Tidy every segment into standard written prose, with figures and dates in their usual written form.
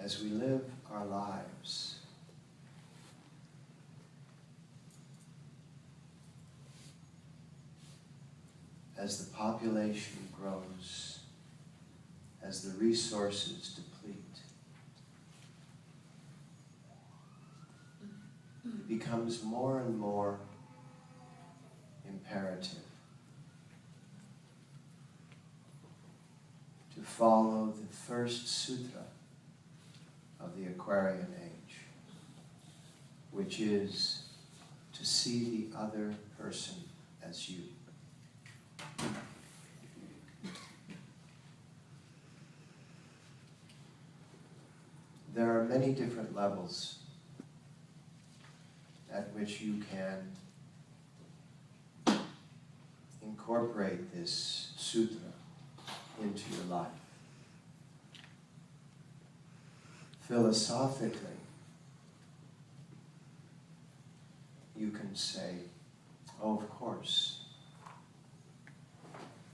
as we live our lives, as the population grows, as the resources deplete, it becomes more and more imperative to follow the first sutra of the Aquarian age, which is to see the other person as you. There are many different levels at which you can incorporate this sutra into your life. Philosophically, you can say, oh, of course,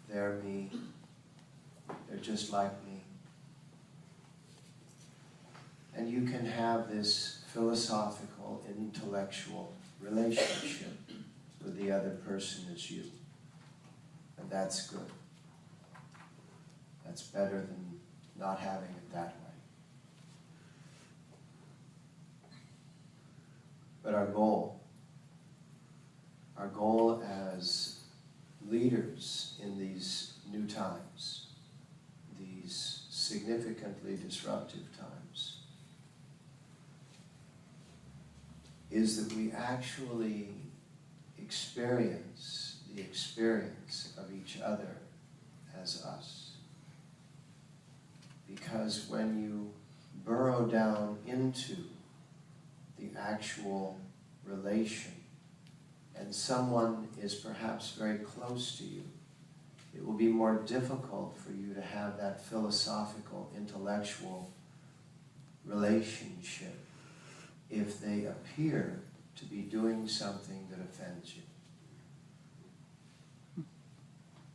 they're me, they're just like me. And you can have this philosophical, intellectual relationship with the other person as you. And that's good. That's better than not having it that way. But our goal as leaders in these new times, these significantly disruptive times, is that we actually experience the experience of each other as us. Because when you burrow down into the actual relation, and someone is perhaps very close to you, it will be more difficult for you to have that philosophical, intellectual relationship if they appear to be doing something that offends you.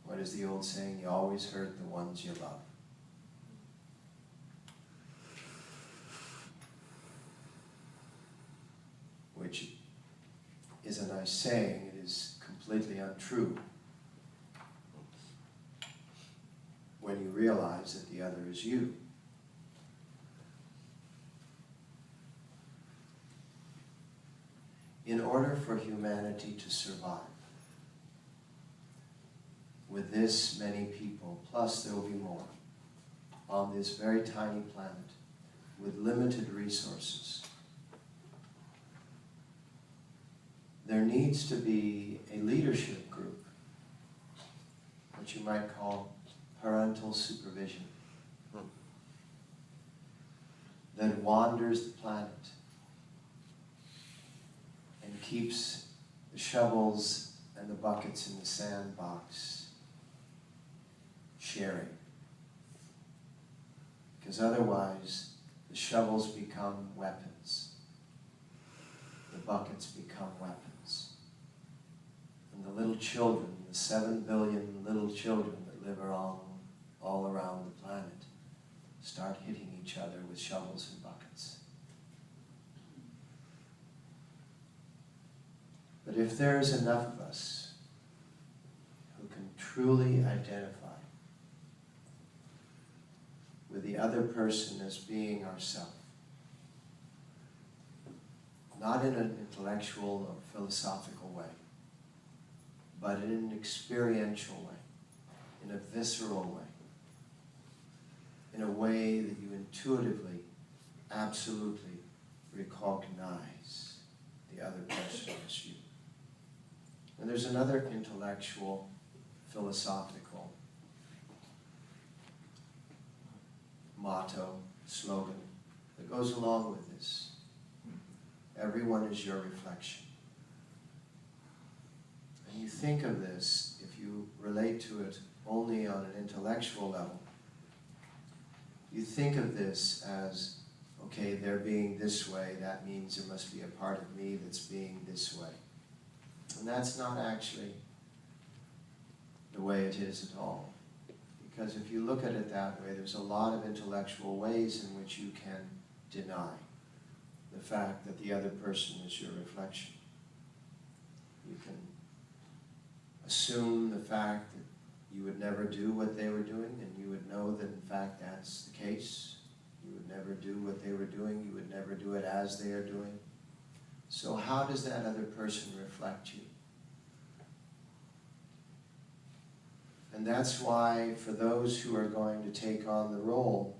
What is the old saying? You always hurt the ones you love. Which is a nice saying. It is completely untrue when you realize that the other is you. In order for humanity to survive, with this many people, plus there will be more, on this very tiny planet, with limited resources, there needs to be a leadership group, what you might call parental supervision, that wanders the planet and keeps the shovels and the buckets in the sandbox sharing. Because otherwise, the shovels become weapons. The buckets become weapons. And the little children, the 7 billion little children that live all around the planet, start hitting each other with shovels and buckets. But if there's enough of us who can truly identify with the other person as being ourselves, not in an intellectual or philosophical way, but in an experiential way, in a visceral way, in a way that you intuitively, absolutely recognize the other person as you. And there's another intellectual, philosophical motto, slogan that goes along with this. Everyone is your reflection. And you think of this, if you relate to it only on an intellectual level, you think of this as, okay, they're being this way, that means there must be a part of me that's being this way. And that's not actually the way it is at all. Because if you look at it that way, there's a lot of intellectual ways in which you can deny the fact that the other person is your reflection. You can assume the fact that you would never do what they were doing, and you would know that in fact that's the case. You would never do what they were doing. You would never do it as they are doing. So how does that other person reflect you? And that's why for those who are going to take on the role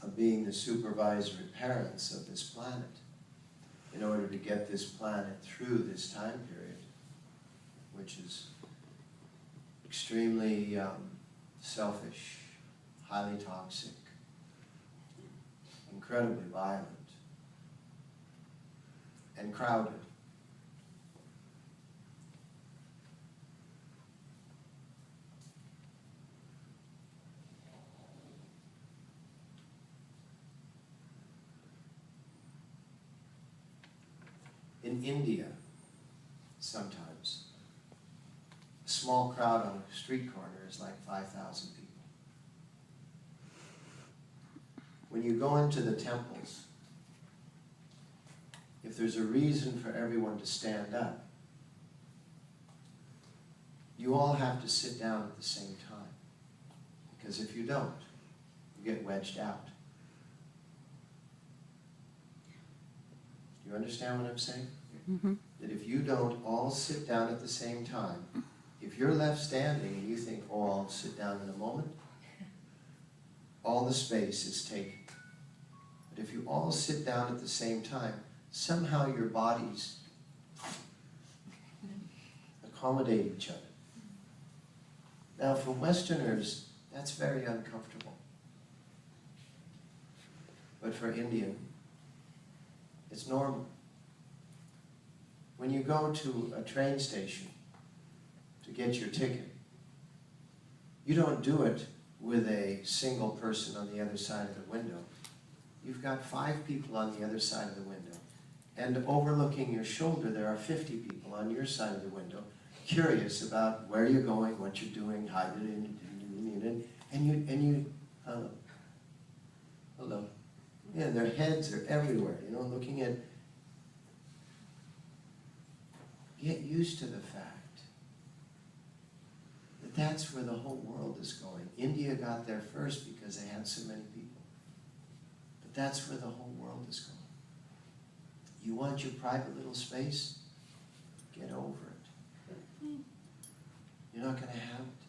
of being the supervisory parents of this planet, in order to get this planet through this time period, which is extremely selfish, highly toxic, incredibly violent, and crowded. In India, sometimes, a small crowd on a street corner is like 5,000 people. When you go into the temples, if there's a reason for everyone to stand up, you all have to sit down at the same time. Because if you don't, you get wedged out. You understand what I'm saying? Mm-hmm. That if you don't all sit down at the same time, if you're left standing and you think, oh, I'll sit down in a moment, all the space is taken. But if you all sit down at the same time, somehow your bodies accommodate each other. Now, for Westerners, that's very uncomfortable. But for Indian, it's normal. When you go to a train station to get your ticket, you don't do it with a single person on the other side of the window. You've got 5 people on the other side of the window. And overlooking your shoulder, there are 50 people on your side of the window, curious about where you're going, what you're doing, how you're doing, and you, hello. Yeah, their heads are everywhere, you know, looking at. Get used to the fact that that's where the whole world is going. India got there first because they had so many people. But that's where the whole world is going. You want your private little space? Get over it. You're not going to have it.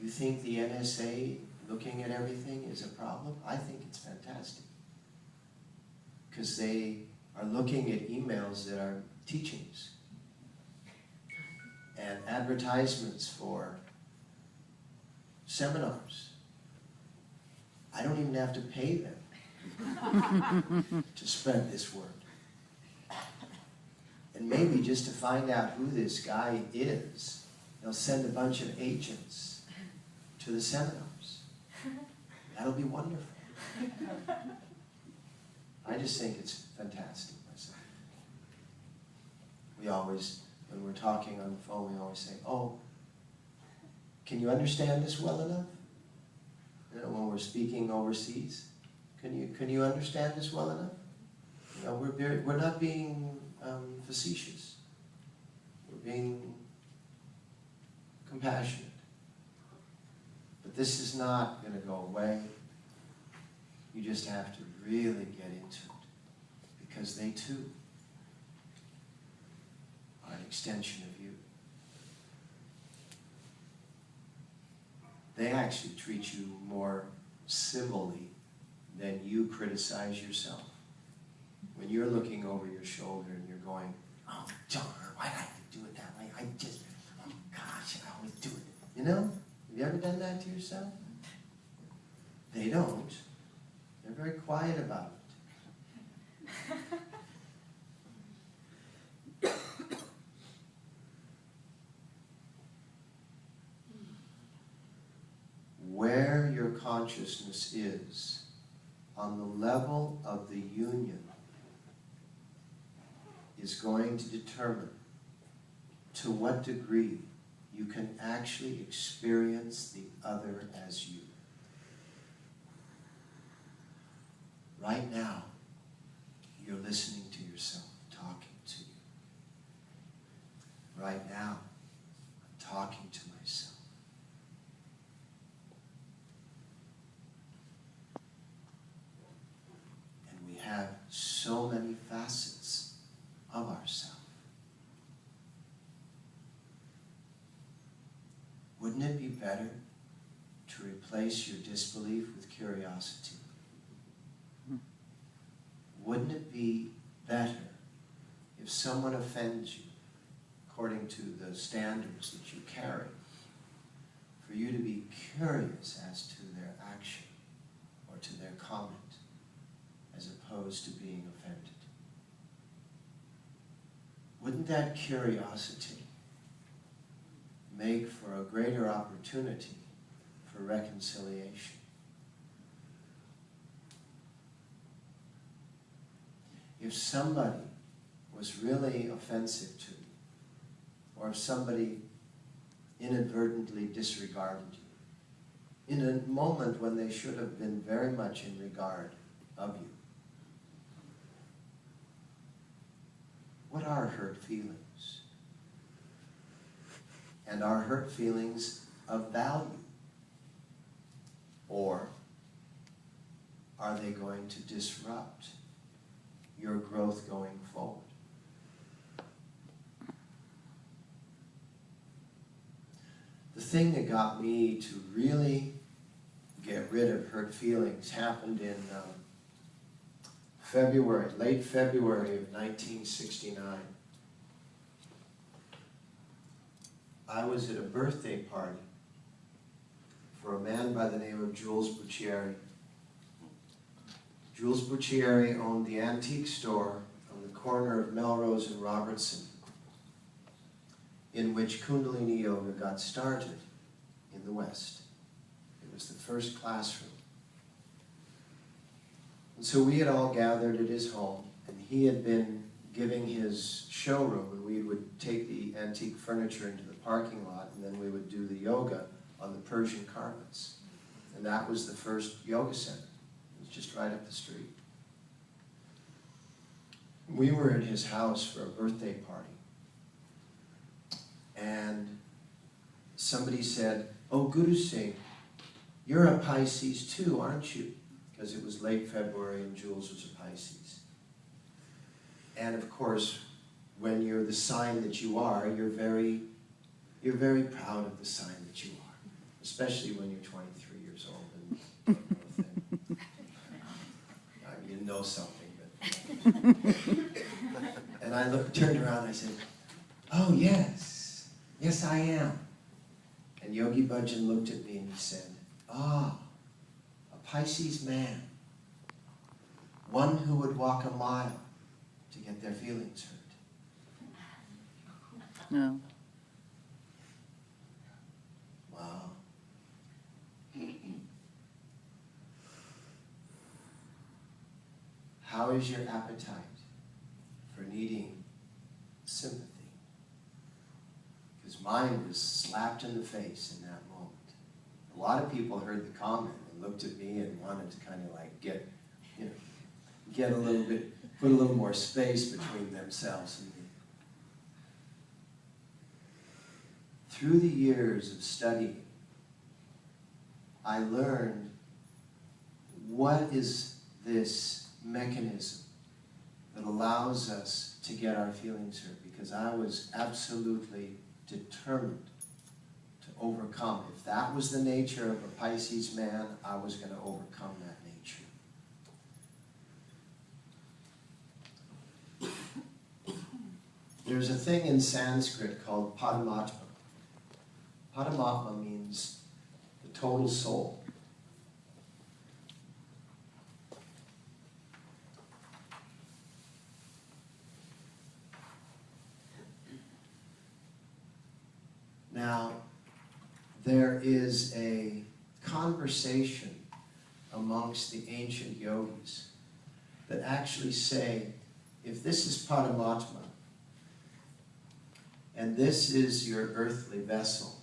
You think the NSA looking at everything is a problem? I think it's fantastic. Because they are looking at emails that are teachings and advertisements for seminars. I don't even have to pay them to spread this word. And maybe just to find out who this guy is, they'll send a bunch of agents to the seminars. That'll be wonderful. I just think it's fantastic myself. We always, when we're talking on the phone, we always say, oh, can you understand this well enough? You know, when we're speaking overseas, can you understand this well enough? You know, we're not being facetious. We're being compassionate. But this is not going to go away. You just have to really get into it, because they too are an extension of you. They actually treat you more civilly than you criticize yourself. When you're looking over your shoulder and you're going, oh, darn, why did I have to do it that way? I just, oh gosh, I always do it. You know? Have you ever done that to yourself? They don't. They're very quiet about it. Where your consciousness is on the level of the union is going to determine to what degree you can actually experience the other as you. right now, you're listening to yourself talking to you. Right now, I'm talking to myself. And we have so many facets of ourselves. Wouldn't it be better to replace your disbelief with curiosity? Wouldn't it be better if someone offends you, according to the standards that you carry, for you to be curious as to their action or to their comment, as opposed to being offended? Wouldn't that curiosity make for a greater opportunity for reconciliation? If somebody was really offensive to you, or if somebody inadvertently disregarded you, in a moment when they should have been very much in regard of you, what are hurt feelings? And are hurt feelings of value? Or are they going to disrupt your growth going forward? The thing that got me to really get rid of hurt feelings happened in late February of 1969. I was at a birthday party for a man by the name of Jules Buccieri. Jules Buccieri owned the antique store on the corner of Melrose and Robertson, in which Kundalini Yoga got started in the West. It was the first classroom. And so we had all gathered at his home, and he had been giving his showroom, and we would take the antique furniture into the parking lot, and then we would do the yoga on the Persian carpets. And that was the first yoga center. It was just right up the street. We were at his house for a birthday party. And somebody said, "Oh, Guru Singh, you're a Pisces too, aren't you?" Because it was late February and Jules was a Pisces. And of course, when you're the sign that you are, you're very proud of the sign that you are, especially when you're 23 years old and don't know a thing. You know something, but... And I turned around and I said, "Oh, yes. Yes, I am." And Yogi Bhajan looked at me and he said, "Ah, a Pisces man, one who would walk a mile to get their feelings hurt." No. Wow. How is your appetite for needing sympathy? Because mine was slapped in the face in that moment. A lot of people heard the comment and looked at me and wanted to kind of like get a little bit, put a little more space between themselves and me. Through the years of studying, I learned what is this mechanism that allows us to get our feelings hurt, because I was absolutely determined to overcome. If that was the nature of a Pisces man, I was going to overcome that nature. There's a thing in Sanskrit called Paramatma. Paramatma means the total soul. Now, there is a conversation amongst the ancient yogis that actually say, if this is Paramatma, and this is your earthly vessel,